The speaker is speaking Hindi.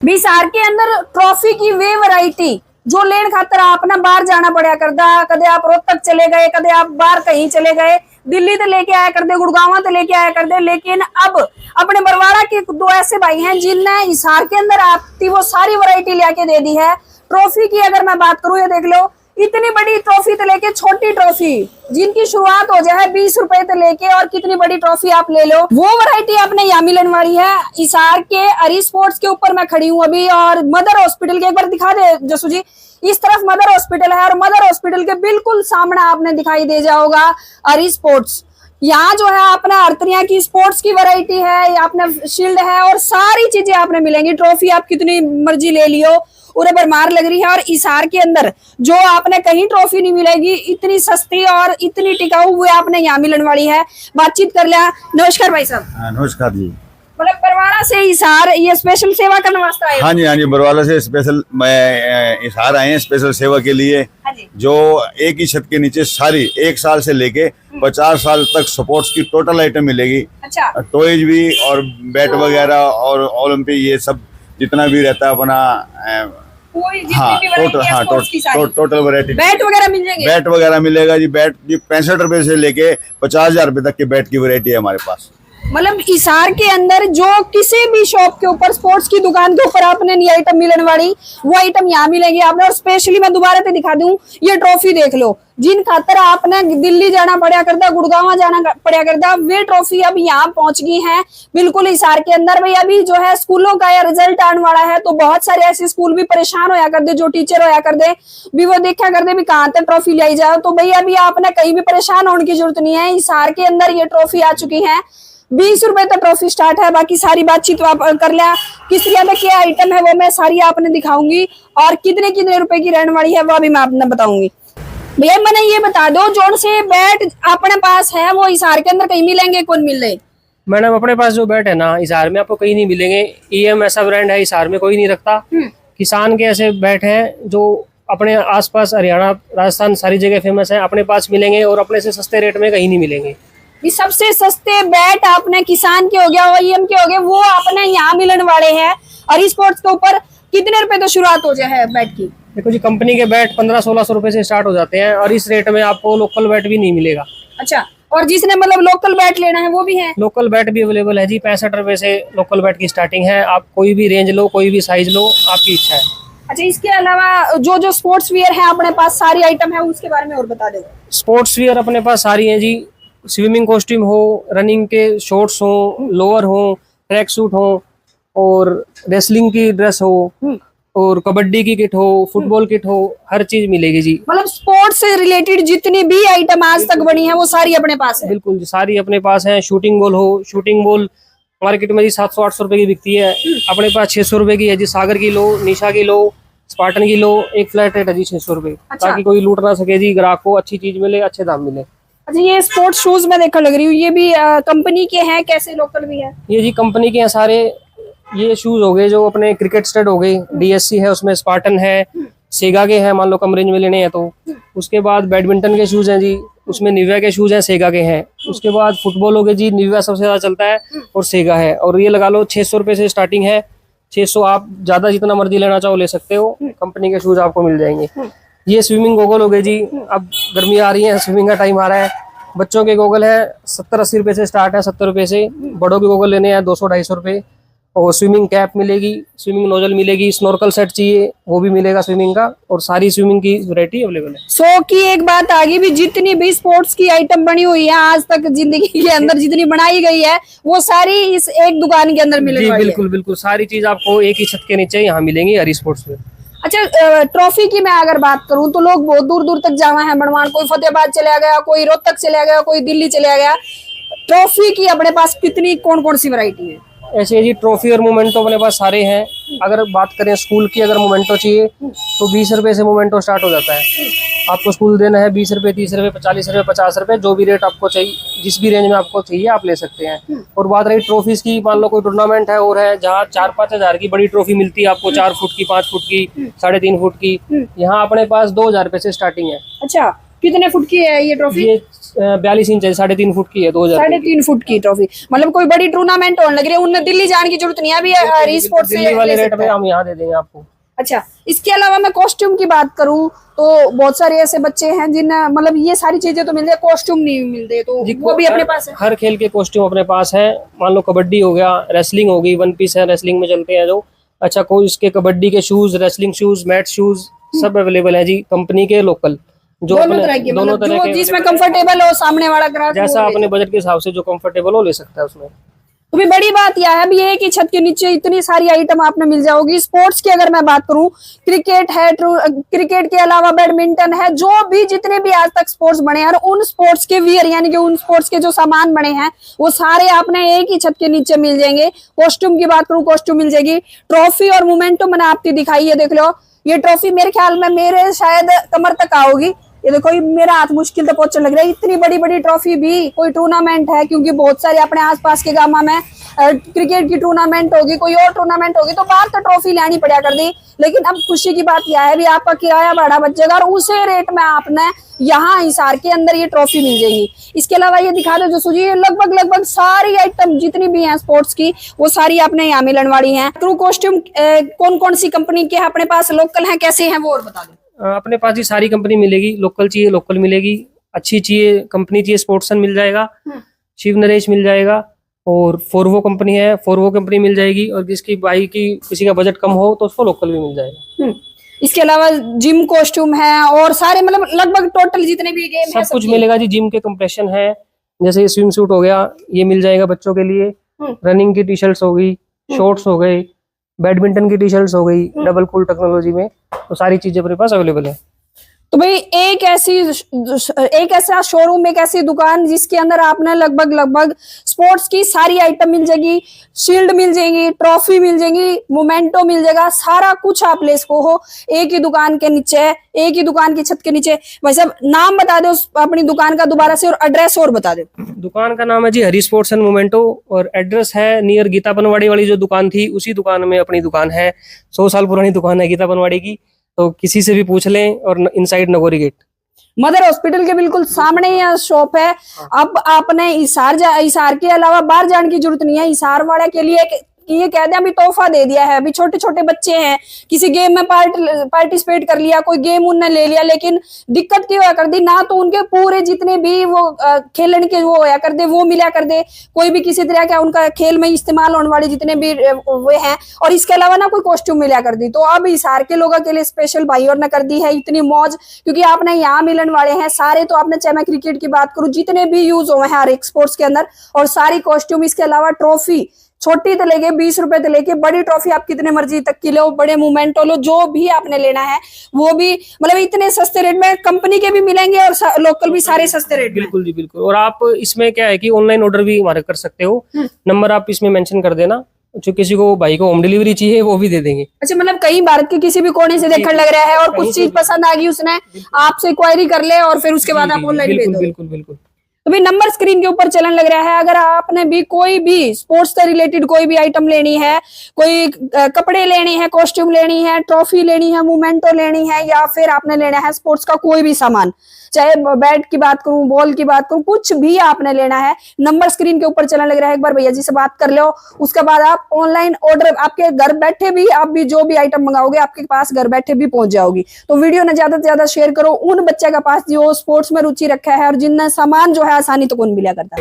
हिसार के अंदर ट्रॉफी की वे वैरायटी जो लेन खातर आपने बाहर जाना पड़ा करता, कदे आप रोहतक चले गए, कदे आप बाहर कहीं चले गए, दिल्ली तो लेके आया करते, गुड़गांव तो लेके आया करते। लेकिन अब अपने बरवाड़ा के दो ऐसे भाई हैं जिनने हिसार के अंदर आती वो सारी वैरायटी लेके दे दी है। ट्रॉफी की अगर मैं बात करूं, ये देख लो, इतनी बड़ी ट्रॉफी तो लेके छोटी ट्रॉफी जिनकी शुरुआत हो जाए 20 रुपए से लेके, और कितनी बड़ी ट्रॉफी आप ले लो, वो वैरायटी आपने यहाँ मिलने वाली है। हिसार के हरी स्पोर्ट्स के ऊपर मैं खड़ी हूँ अभी, और मदर हॉस्पिटल के एक बार दिखा दे जसू जी, इस तरफ मदर हॉस्पिटल है और मदर हॉस्पिटल के बिल्कुल सामने आपने दिखाई दे जाओगा हरी स्पोर्ट्स। यहाँ जो है अपना हर तरह की स्पोर्ट्स की वैरायटी है, आपने शील्ड है और सारी चीजें आपने मिलेंगी। ट्रॉफी आप कितनी मर्जी ले लियो, उरे भरमार लग रही है। और हिसार के अंदर जो आपने कहीं ट्रॉफी नहीं मिलेगी, इतनी सस्ती और इतनी टिकाऊ हुए आपने यहाँ मिलने वाली है। बातचीत कर लिया। नमस्कार भाई साहब। नमस्कार जी। मतलब बरवाड़ा से हिसार ये स्पेशल सेवा करने वास्ते आए? हाँ जी, बरवाला से स्पेशल हिसार आए हैं स्पेशल सेवा के लिए। जो एक ही छत के नीचे सारी 1 साल से लेके 50 साल तक स्पोर्ट्स की टोटल आइटम मिलेगी। अच्छा। टॉयज भी और बैट वगैरह और ओलंपिक ये सब जितना भी रहता है अपना। हाँ, टोटल वैरायटी बैट वगैरह मिल जाएंगे? बैट वगैरह मिलेगा जी। बैट 65 रुपए से लेके 50,000 रुपए तक के बैट की वैरायटी है हमारे पास। मतलब हिसार के अंदर जो किसी भी शॉप के ऊपर, स्पोर्ट्स की दुकान के ऊपर आपने ये आइटम मिलने वाली, वो आइटम यहाँ मिलेगी आपने। और स्पेशली मैं दोबारा से दिखा दूं, ये ट्रॉफी देख लो, जिन खातर आपने दिल्ली जाना पड़ा करता, गुड़गांव जाना पड़ा करता, वे ट्रॉफी अब यहाँ पहुंच गई है बिल्कुल हिसार के अंदर। भाई अभी जो है स्कूलों का यह रिजल्ट आने वाला है, तो बहुत सारे ऐसे स्कूल भी परेशान होया कर दे, जो टीचर होया कर दे भी वो देखा कर दे भी कहाँ तक ट्रॉफी लाई जाए। तो भाई अभी आपने कहीं भी परेशान होने की जरूरत नहीं है। हिसार के अंदर ये ट्रॉफी आ चुकी है। 20 रुपए तक ट्रॉफी स्टार्ट है। बाकी सारी बातचीत आप कर लिया, किस तरह का क्या आइटम है वो मैं सारी आपने दिखाऊंगी, और कितने कितने रुपए की रहने वाली है वो भी मैं आपने बताऊंगी। भैया मैंने ये बता दो, जोन से बैट अपने पास है वो हिसार के अंदर कहीं मिलेंगे? कौन मिल रहे? मैडम अपने पास जो बैट है ना, हिसार में आपको कहीं नहीं मिलेंगे। EM ऐसा ब्रांड है हिसार में कोई नहीं रखता। किसान के ऐसे बैट हैं जो अपने आसपास हरियाणा, राजस्थान सारी जगह फेमस है, अपने पास मिलेंगे और अपने से सस्ते रेट में कहीं नहीं मिलेंगे। ये सबसे सस्ते बैट आपने किसान के हो गया और EM के हो गए, वो आपने यहाँ मिलने वाले हैं। और स्पोर्ट्स के ऊपर कितने रुपए तो शुरुआत हो जाए बैट की? देखो जी, कंपनी के बैट 1500-1600 रुपए से स्टार्ट हो जाते हैं, और इस रेट में आपको लोकल बैट भी नहीं मिलेगा। अच्छा, और जिसने मतलब लोकल बैट लेना है वो भी है? लोकल बैट भी अवेलेबल है जी। 65 रुपए से लोकल बैट की स्टार्टिंग है। आप कोई भी रेंज लो, कोई भी साइज लो, आपकी इच्छा है। अच्छा, इसके अलावा जो जो स्पोर्ट्स वियर है अपने पास सारी आइटम है, उसके बारे में और बता दो। स्पोर्ट्स वियर अपने पास सारी है जी। स्विमिंग कॉस्ट्यूम हो, रनिंग के शॉर्ट्स हो, लोअर हो, ट्रैक सूट हो, और रेसलिंग की ड्रेस हो, और कबड्डी की किट हो, फुटबॉल किट हो, हर चीज मिलेगी जी। मतलब स्पोर्ट्स से रिलेटेड जितनी भी आइटम आज तक बनी है वो सारी अपने पास है? बिल्कुल जी, सारी अपने पास है। शूटिंग बॉल हो, शूटिंग बॉल मार्केट में जी 700-800 रुपए की बिकती है, अपने पास 600 रुपए की है जी। सागर की लो, निशा की लो, स्पार्टन की लो, एक फ्लैट रेट है जी 600 रुपए। अच्छा। ताकि कोई लूट ना सके जी, ग्राहक को अच्छी चीज मिले, अच्छे दाम मिले। अच्छा, ये स्पोर्ट्स शूज में देखने लग रही हूँ, ये भी कंपनी के हैं, कैसे लोकल भी है? ये जी कंपनी के हैं सारे। ये शूज हो गए जो अपने क्रिकेट स्टड हो गए, DSC है, उसमें स्पार्टन है, सेगा के हैं, मान लो कम रेंज में लेने हैं तो। उसके बाद बैडमिंटन के शूज हैं जी, उसमें निविया के शूज हैं, सेगा के हैं। उसके बाद फुटबॉल हो गए जी, निविया सबसे ज्यादा चलता है और सेगा है। और ये लगा लो 600 रुपए से स्टार्टिंग है। 600, आप ज्यादा जितना मर्जी लेना चाहो ले सकते हो, कंपनी के शूज आपको मिल जाएंगे। ये स्विमिंग गोगल हो गए जी। अब गर्मी आ रही है, स्विमिंग का टाइम आ रहा है। बच्चों के गोगल है 70-80 रुपए से स्टार्ट है, 70 रुपए से। बड़ों के गोगल लेने हैं 200-250 रुपए। और स्विमिंग कैप मिलेगी, स्विमिंग नोजल मिलेगी, स्नॉर्कल सेट चाहिए वो भी मिलेगा स्विमिंग का, और सारी स्विमिंग की वैरायटी अवेलेबल है। सो की एक बात आ गई भी, जितनी भी स्पोर्ट्स की आइटम बनी हुई है आज तक जिंदगी के अंदर, जितनी बनाई गई है वो सारी इस एक दुकान के अंदर मिलेगी। बिल्कुल बिल्कुल, सारी चीज आपको एक ही छत के नीचे यहाँ मिलेंगी हरी स्पोर्ट्स में। अच्छा, ट्रॉफी की मैं अगर बात करूं तो लोग बहुत दूर दूर तक जावा है बनवान, कोई फतेहाबाद चला गया, कोई रोहतक चला गया, कोई दिल्ली चला गया। ट्रॉफी की अपने पास कितनी कौन कौन सी वैरायटी है? ऐसे जी ट्रॉफी और मोमेंटो अपने पास सारे हैं। अगर बात करें स्कूल की, अगर मोमेंटो चाहिए तो 20 रुपए से मोमेंटो स्टार्ट हो जाता है। आपको स्कूल देना है 20 रुपए, 30 रुपए, 40 रुपए, 50 रुपए, जो भी रेट आपको चाहिए, जिस भी रेंज में आपको चाहिए आप ले सकते हैं। और बात रही ट्रॉफीज की, मान लो कोई टूर्नामेंट है और है जहाँ 4-5 हजार की बड़ी ट्रॉफी मिलती है आपको, 4 फुट की, 5 फुट की, 3.5 फुट की, यहाँ अपने पास 2000 रुपए से स्टार्टिंग है। अच्छा, कितने फुट की है ये ट्रॉफी? ये 42 इंच है, 3.5 फुट की है, 2000 3.5 फुट की ट्रॉफी। मतलब कोई बड़ी टूर्नामेंट होने लग रही है, उनने दिल्ली जाने की जरूरत नहीं है, अभी हरी स्पोर्ट्स दिल्ली वाले रेट में हम यहाँ दे देंगे आपको। अच्छा, इसके अलावा मैं कॉस्ट्यूम की बात करूं तो बहुत सारे ऐसे बच्चे हैं जिन्हें मतलब ये सारी चीजें तो मिलती है, कॉस्ट्यूम नहीं मिलते, तो वो भी अपने पास है। हर खेल के कॉस्ट्यूम अपने पास है। मान लो कबड्डी हो गया, रेसलिंग होगी, 1 पीस है, रेसलिंग में चलते हैं जो। अच्छा, कोई इसके कबड्डी के shoes, wrestling shoes, mat shoes सब अवेलेबल है जी, कंपनी के, लोकल, जो दोनों तरह के, दोनों मतलब तरह जो के जिसमें कंफर्टेबल हो सामने वाला ग्राहक, जैसा अपने बजट के हिसाब से जो कंफर्टेबल हो ले सकता है उसमें। तो भी बड़ी बात यह है, अभी एक ही छत के नीचे इतनी सारी आइटम आपने मिल जाओगी। स्पोर्ट्स की अगर मैं बात करूं, क्रिकेट है, क्रिकेट के अलावा बैडमिंटन है, जो भी जितने भी आज तक स्पोर्ट्स बने हैं, उन स्पोर्ट्स के वियर यानी कि उन स्पोर्ट्स के जो सामान बने हैं वो सारे आपने एक ही छत के नीचे मिल जाएंगे। कॉस्ट्यूम की बात करूं, कॉस्ट्यूम मिल जाएगी। ट्रॉफी और मोमेंटो मैंने आपकी दिखाई है, देख लो ये ट्रॉफी मेरे ख्याल में मेरे शायद कमर तक आओगी। ये देखो, ये मेरा हाथ मुश्किल से पहुंचने लग रहा है, इतनी बड़ी बड़ी ट्रॉफी भी कोई टूर्नामेंट है, क्योंकि बहुत सारे अपने आसपास के गांव में क्रिकेट की टूर्नामेंट होगी, कोई और टूर्नामेंट होगी तो बाहर तो ट्रॉफी लानी पड़ा कर दी। लेकिन अब खुशी की बात यह है भी आपका किराया भाड़ा बच जाएगा और उसे रेट में आपने यहाँ हिसार के अंदर ये ट्रॉफी मिल जाएगी। इसके अलावा ये दिखा दो जो सूजी, लगभग सारी आइटम जितनी भी हैं स्पोर्ट्स की वो सारी आपने यहाँ मिलने वाली है। ट्रू कॉस्ट्यूम कौन कौन सी कंपनी के अपने पास लोकल है, कैसे है वो और बता दो। अपने पास ही सारी कंपनी मिलेगी, लोकल चाहिए लोकल मिलेगी, अच्छी चाहिए कंपनी चाहिए स्पोर्ट्सन मिल जाएगा, शिव नरेश मिल जाएगा, और फोरवो कंपनी है, फोरवो कंपनी मिल जाएगी, और जिसकी बाई की किसी का बजट कम हो तो उसको लोकल भी मिल जाएगा। इसके अलावा जिम कॉस्ट्यूम है और सारे मतलब लगभग टोटल जितने भी गेम सब कुछ मिलेगा जी। जिम के कंप्रेशन है, जैसे स्विम सूट हो गया, ये मिल जाएगा बच्चों के लिए। रनिंग की टी शर्ट्स हो गई, शॉर्ट्स हो गए, बैडमिंटन की टी शर्ट्स हो गई डबल कूल टेक्नोलॉजी में, तो सारी चीजें अपने पास अवेलेबल है। तो भाई एक ऐसा शोरूम, एक ऐसी दुकान जिसके अंदर आपने लगभग स्पोर्ट्स की सारी आइटम मिल जाएगी, शील्ड मिल जाएगी, ट्रॉफी मिल जाएगी, मोमेंटो मिल जाएगा, सारा कुछ आप ले सको हो एक ही दुकान के नीचे, एक ही दुकान की छत के नीचे। भाई साहब नाम बता दो अपनी दुकान का दोबारा से, और एड्रेस और बता दो। दुकान का नाम है जी हरी स्पोर्ट्स एंड मोमेंटो, और एड्रेस है नियर गीता बनवाड़ी वाली जो दुकान थी उसी दुकान में अपनी दुकान है। 100 साल पुरानी दुकान है गीता बनवाड़ी की, तो किसी से भी पूछ लें। और inside Nagori gate mother hospital के बिल्कुल सामने ही शॉप है। अब आपने हिसार के अलावा बाहर जाने की जरूरत नहीं है। हिसार वाले के लिए ये कह दे अभी तोहफा दे दिया है। अभी छोटे छोटे बच्चे हैं, किसी गेम में पार्टिसिपेट कर लिया, कोई गेम उनने ले लिया, लेकिन दिक्कत क्या हुआ कर दी ना, तो उनके पूरे जितने भी वो खेलने के वो होया कर दे वो मिला कर दे, कोई भी किसी तरह का उनका खेल में इस्तेमाल होने वाले जितने भी वे हैं, और इसके अलावा ना कोई कॉस्ट्यूम मिला कर दी। तो अब हिसार के लोगों के लिए स्पेशल भाई और ने कर दी है इतनी मौज, क्योंकि आपने यहाँ मिलने वाले हैं सारे। तो आपने चाहे मैं क्रिकेट की बात करूँ, जितने भी यूज हुए हैं हर एक स्पोर्ट्स के अंदर, और सारी कॉस्ट्यूम, इसके अलावा ट्रॉफी छोटी तो लेके 20 रुपए तो लेके बड़ी ट्रॉफी आप कितने मर्जी तक की लो, बड़े मोमेंटो लो, जो भी आपने लेना है वो भी मतलब इतने सस्ते रेट में कंपनी के भी मिलेंगे और लोकल भी सारे सस्ते रेट। बिल्कुल जी बिल्कुल। और आप इसमें क्या है कि ऑनलाइन ऑर्डर भी हमारे कर सकते हो, नंबर आप इसमें मेंशन कर देना, जो किसी को भाई को होम डिलीवरी चाहिए वो भी दे देंगे। अच्छा, मतलब कहीं भारत के किसी भी कोने से देखने लग रहा है और कुछ चीज पसंद आ गई, उसने आपसे इंक्वायरी कर ले और फिर उसके बाद आप ऑनलाइन भेज दो। बिल्कुल बिल्कुल। तो भाई नंबर स्क्रीन के ऊपर चलन लग रहा है। अगर आपने भी कोई भी स्पोर्ट्स से रिलेटेड कोई भी आइटम लेनी है, कोई कपड़े लेने हैं, कॉस्ट्यूम लेनी है, ट्रॉफी लेनी है, मोमेंटो लेनी है, या फिर आपने लेना है स्पोर्ट्स का कोई भी सामान, चाहे बैट की बात करूं, बॉल की बात करूं, कुछ भी आपने लेना है, नंबर स्क्रीन के ऊपर चलन लग रहा है। एक बार भैया जी से बात कर लो, उसके बाद आप ऑनलाइन ऑर्डर आपके घर बैठे भी, आप भी जो भी आइटम मंगाओगे आपके पास घर बैठे भी पहुंच जाओगी। तो वीडियो ने ज्यादा से ज्यादा शेयर करो उन बच्चे के पास जो स्पोर्ट्स में रुचि रखा है और जिनने सामान जो है आसानी तो कौन मिला करता है।